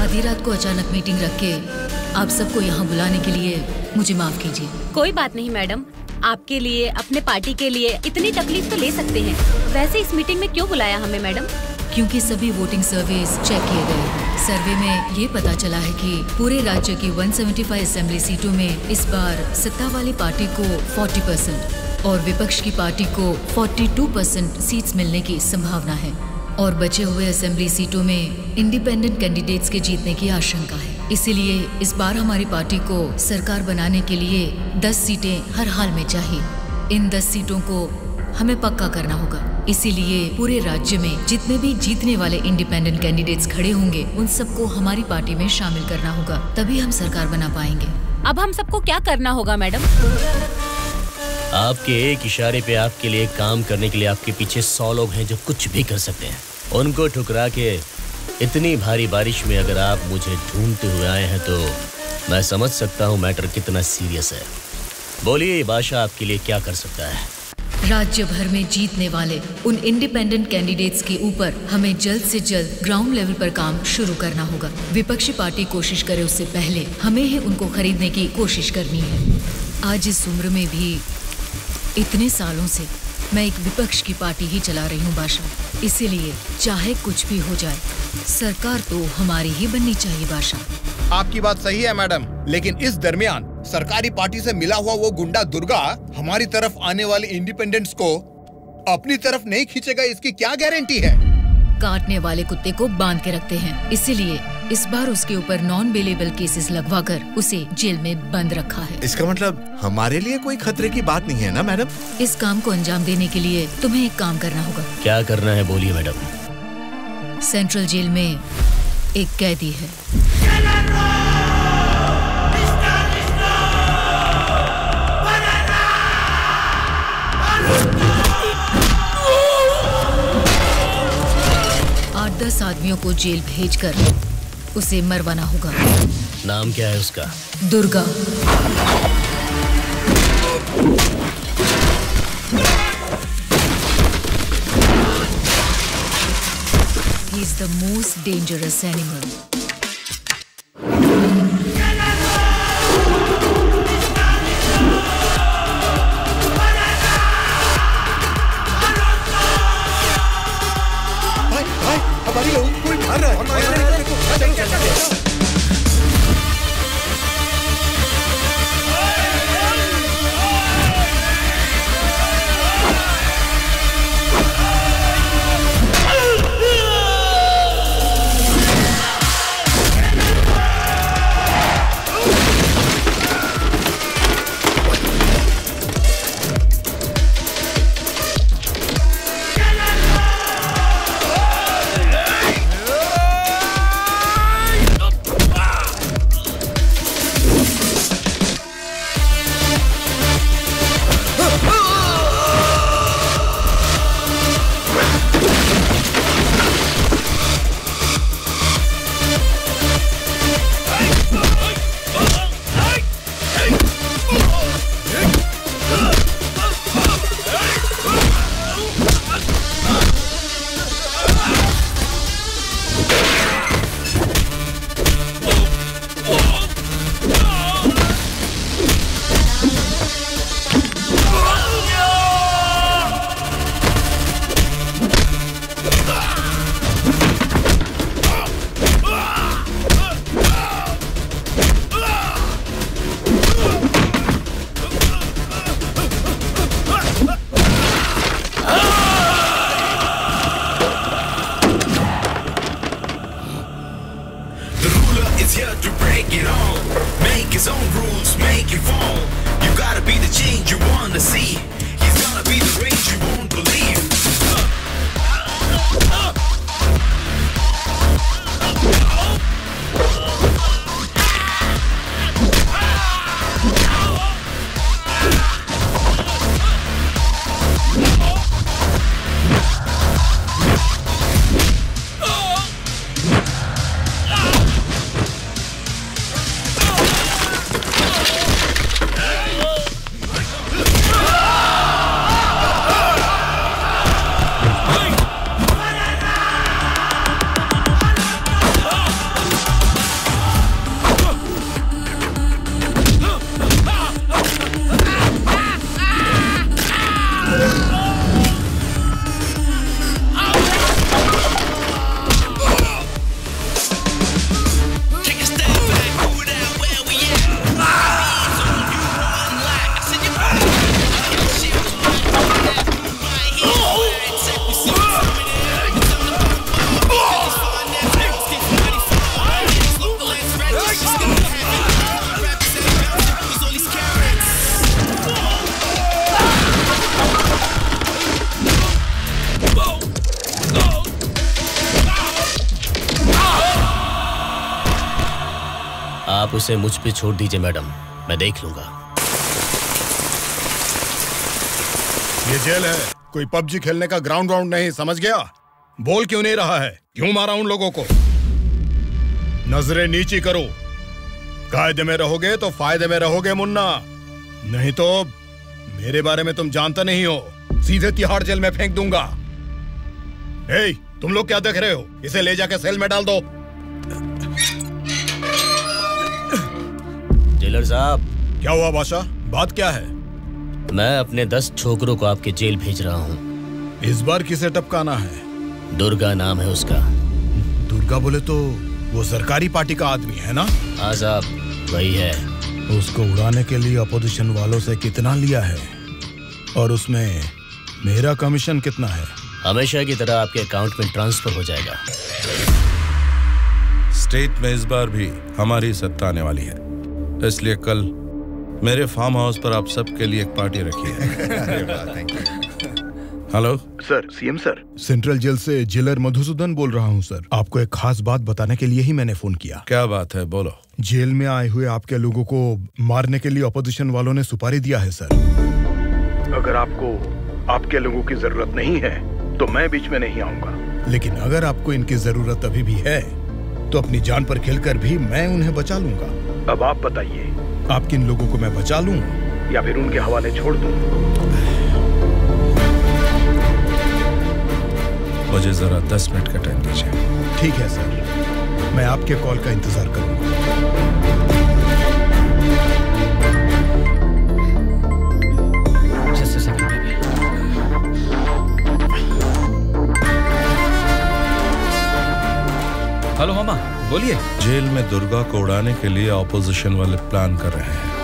आधी रात को अचानक मीटिंग रख के आप सबको यहाँ बुलाने के लिए मुझे माफ कीजिए। कोई बात नहीं मैडम, आपके लिए, अपने पार्टी के लिए इतनी तकलीफ तो ले सकते हैं। वैसे इस मीटिंग में क्यों बुलाया हमें मैडम? क्योंकि सभी वोटिंग सर्वेस चेक किए गए हैं। सर्वे में ये पता चला है कि पूरे राज्य की 175 असेंबली सीटों में इस बार सत्ता वाली पार्टी को 40% और विपक्ष की पार्टी को 42% सीट्स मिलने की संभावना है और बचे हुए असेंबली सीटों में इंडिपेंडेंट कैंडिडेट्स के जीतने की आशंका है। इसीलिए इस बार हमारी पार्टी को सरकार बनाने के लिए 10 सीटें हर हाल में चाहिए। इन 10 सीटों को हमें पक्का करना होगा। इसीलिए पूरे राज्य में जितने भी जीतने वाले इंडिपेंडेंट कैंडिडेट्स खड़े होंगे उन सबको हमारी पार्टी में शामिल करना होगा, तभी हम सरकार बना पाएंगे। अब हम सबको क्या करना होगा मैडम? आपके एक इशारे पे आपके लिए काम करने के लिए आपके पीछे 100 लोग हैं जो कुछ भी कर सकते हैं। उनको ठुकरा के इतनी भारी बारिश में अगर आप मुझे ढूंढते हुए आए हैं तो मैं समझ सकता हूँ मैटर कितना सीरियस है। बोलिए बादशाह आपके लिए क्या कर सकता है? राज्य भर में जीतने वाले उन इंडिपेंडेंट कैंडिडेट्स के ऊपर हमें जल्द से जल्द ग्राउंड लेवल पर काम शुरू करना होगा। विपक्षी पार्टी कोशिश करे उससे पहले हमें ही उनको खरीदने की कोशिश करनी है। आज इस उम्र में भी इतने सालों से मैं एक विपक्ष की पार्टी ही चला रही हूँ बादशाह। इसीलिए चाहे कुछ भी हो जाए सरकार तो हमारी ही बननी चाहिए बादशाह। आपकी बात सही है मैडम, लेकिन इस दरमियान सरकारी पार्टी से मिला हुआ वो गुंडा दुर्गा हमारी तरफ आने वाले इंडिपेंडेंट्स को अपनी तरफ नहीं खींचेगा, इसकी क्या गारंटी है? काटने वाले कुत्ते को बांध के रखते हैं, इसीलिए इस बार उसके ऊपर नॉन बेलेबल केसेस लगवाकर उसे जेल में बंद रखा है। इसका मतलब हमारे लिए कोई खतरे की बात नहीं है ना मैडम? इस काम को अंजाम देने के लिए तुम्हें एक काम करना होगा। क्या करना है बोलिए मैडम। सेंट्रल जेल में एक कैदी है। आठ 10 आदमियों को जेल भेजकर उसे मरवाना होगा। नाम क्या है उसका? Durga. He is the most dangerous animal. हमारी लोगों को कोई मार रहा है। his own rules make you fall. You gotta be the change you wanna see. He's gonna be the rage you won't believe. आप उसे मुझ पे छोड़ दीजिए मैडम, मैं देख लूंगा। ये जेल है, कोई पबजी खेलने का ग्राउंड नहीं, समझ गया? बोल क्यों नहीं रहा है? क्यों मारा उन लोगों को? नजरें नीची करो। कायदे में रहोगे तो फायदे में रहोगे मुन्ना, नहीं तो मेरे बारे में तुम जानता नहीं हो, सीधे तिहाड़ जेल में फेंक दूंगा। ए, तुम लोग क्या देख रहे हो? इसे ले जाके सेल में डाल दो। जेलर साहब। क्या हुआ बादशाह, बात क्या है? मैं अपने 10 छोकरों को आपके जेल भेज रहा हूँ। इस बार किसे टपकाना है? दुर्गा नाम है उसका। दुर्गा बोले तो वो सरकारी पार्टी का आदमी है ना? हाँ साहब, वही है। उसको उड़ाने के लिए अपोजिशन वालों से कितना लिया है और उसमें मेरा कमीशन कितना है? हमेशा की तरह आपके अकाउंट में ट्रांसफर हो जाएगा। स्टेट में इस बार भी हमारी सत्ता आने वाली है, इसलिए कल मेरे फार्म हाउस पर आप सबके लिए एक पार्टी रखी है। Hello sir, CM sir. Central jail से जेलर मधुसूदन बोल रहा हूँ सर। आपको एक खास बात बताने के लिए ही मैंने फोन किया। क्या बात है, बोलो। जेल में आए हुए आपके लोगों को मारने के लिए अपोजिशन वालों ने सुपारी दिया है सर। अगर आपको आपके लोगों की जरूरत नहीं है तो मैं बीच में नहीं आऊंगा। लेकिन अगर आपको इनकी जरूरत अभी भी है तो अपनी जान पर खेलकर भी मैं उन्हें बचा लूंगा। अब आप बताइए, आप किन लोगों को मैं बचा लूं या फिर उनके हवाले छोड़ दूं? मुझे जरा 10 मिनट का टाइम दीजिए। ठीक है सर, मैं आपके कॉल का इंतजार करूंगा। हेलो मामा, बोलिए। जेल में दुर्गा को उड़ाने के लिए ऑपोजिशन वाले प्लान कर रहे हैं।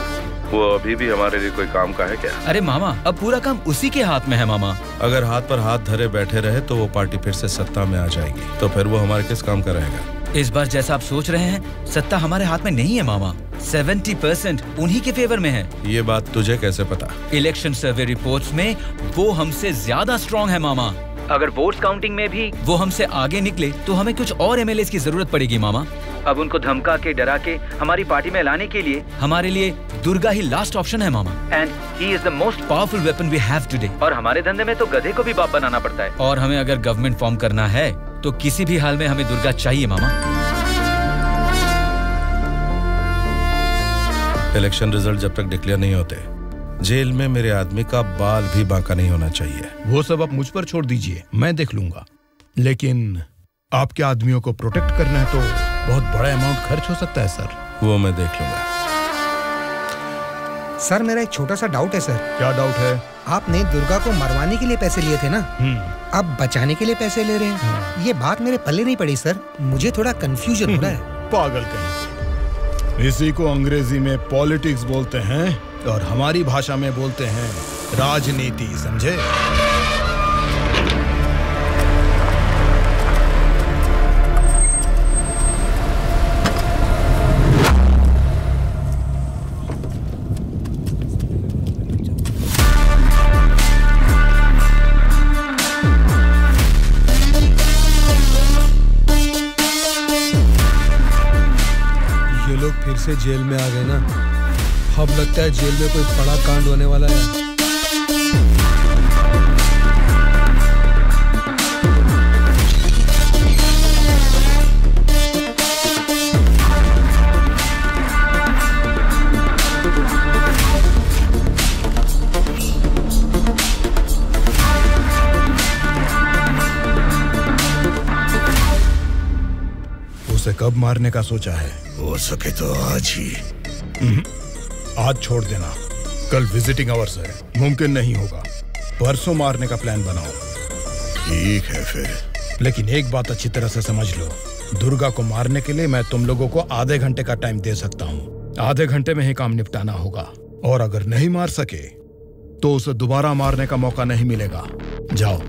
वो अभी भी हमारे लिए कोई काम का है क्या? अरे मामा, अब पूरा काम उसी के हाथ में है मामा। अगर हाथ पर हाथ धरे बैठे रहे तो वो पार्टी फिर से सत्ता में आ जाएगी, तो फिर वो हमारे किस काम का रहेगा? इस बार जैसा आप सोच रहे हैं, सत्ता हमारे हाथ में नहीं है मामा। 70% उन्हीं के फेवर में है। ये बात तुझे कैसे पता? इलेक्शन सर्वे रिपोर्ट्स में वो हमसे ज्यादा स्ट्रॉन्ग है मामा। अगर वोट्स काउंटिंग में भी वो हमसे आगे निकले तो हमें कुछ और एमएलएस की जरूरत पड़ेगी मामा। अब उनको धमका के डरा के हमारी पार्टी में लाने के लिए हमारे लिए दुर्गा ही लास्ट ऑप्शन है मामा। And he is the most powerful weapon we have today. और हमारे धंधे में तो गधे को भी बाप बनाना पड़ता है। और हमें अगर गवर्नमेंट फॉर्म करना है तो किसी भी हाल में हमें दुर्गा चाहिए मामा। इलेक्शन रिजल्ट जब तक डिक्लेयर नहीं होते, जेल में मेरे आदमी का बाल भी बांका नहीं होना चाहिए। वो सब आप मुझ पर छोड़ दीजिए, मैं देख लूंगा। लेकिन आपके आदमियों को प्रोटेक्ट करना है तो बहुत बड़ा अमाउंट खर्च हो सकता है सर। वो मैं देख लूंगा। सर, मेरा एक छोटा सा डाउट है सर। क्या डाउट है? आपने दुर्गा को मरवाने के लिए पैसे लिए थे ना, अब बचाने के लिए पैसे ले रहे हैं। ये बात मेरे पल्ले नहीं पड़ी सर, मुझे थोड़ा कंफ्यूजन हो रहा है। पागल कहीं। इसी को अंग्रेजी में पॉलिटिक्स बोलते हैं और हमारी भाषा में बोलते हैं राजनीति, समझे? ये लोग फिर से जेल में आ गए ना। अब लगता है जेल में कोई बड़ा कांड होने वाला है। उसे कब मारने का सोचा है? हो सके तो आज ही। आज छोड़ देना, कल विजिटिंग आवर्स है, मुमकिन नहीं होगा। परसों मारने का प्लान बनाओ। ठीक है फिर। लेकिन एक बात अच्छी तरह से समझ लो, दुर्गा को मारने के लिए मैं तुम लोगों को आधे घंटे का टाइम दे सकता हूँ। आधे घंटे में ही काम निपटाना होगा, और अगर नहीं मार सके तो उसे दोबारा मारने का मौका नहीं मिलेगा। जाओ।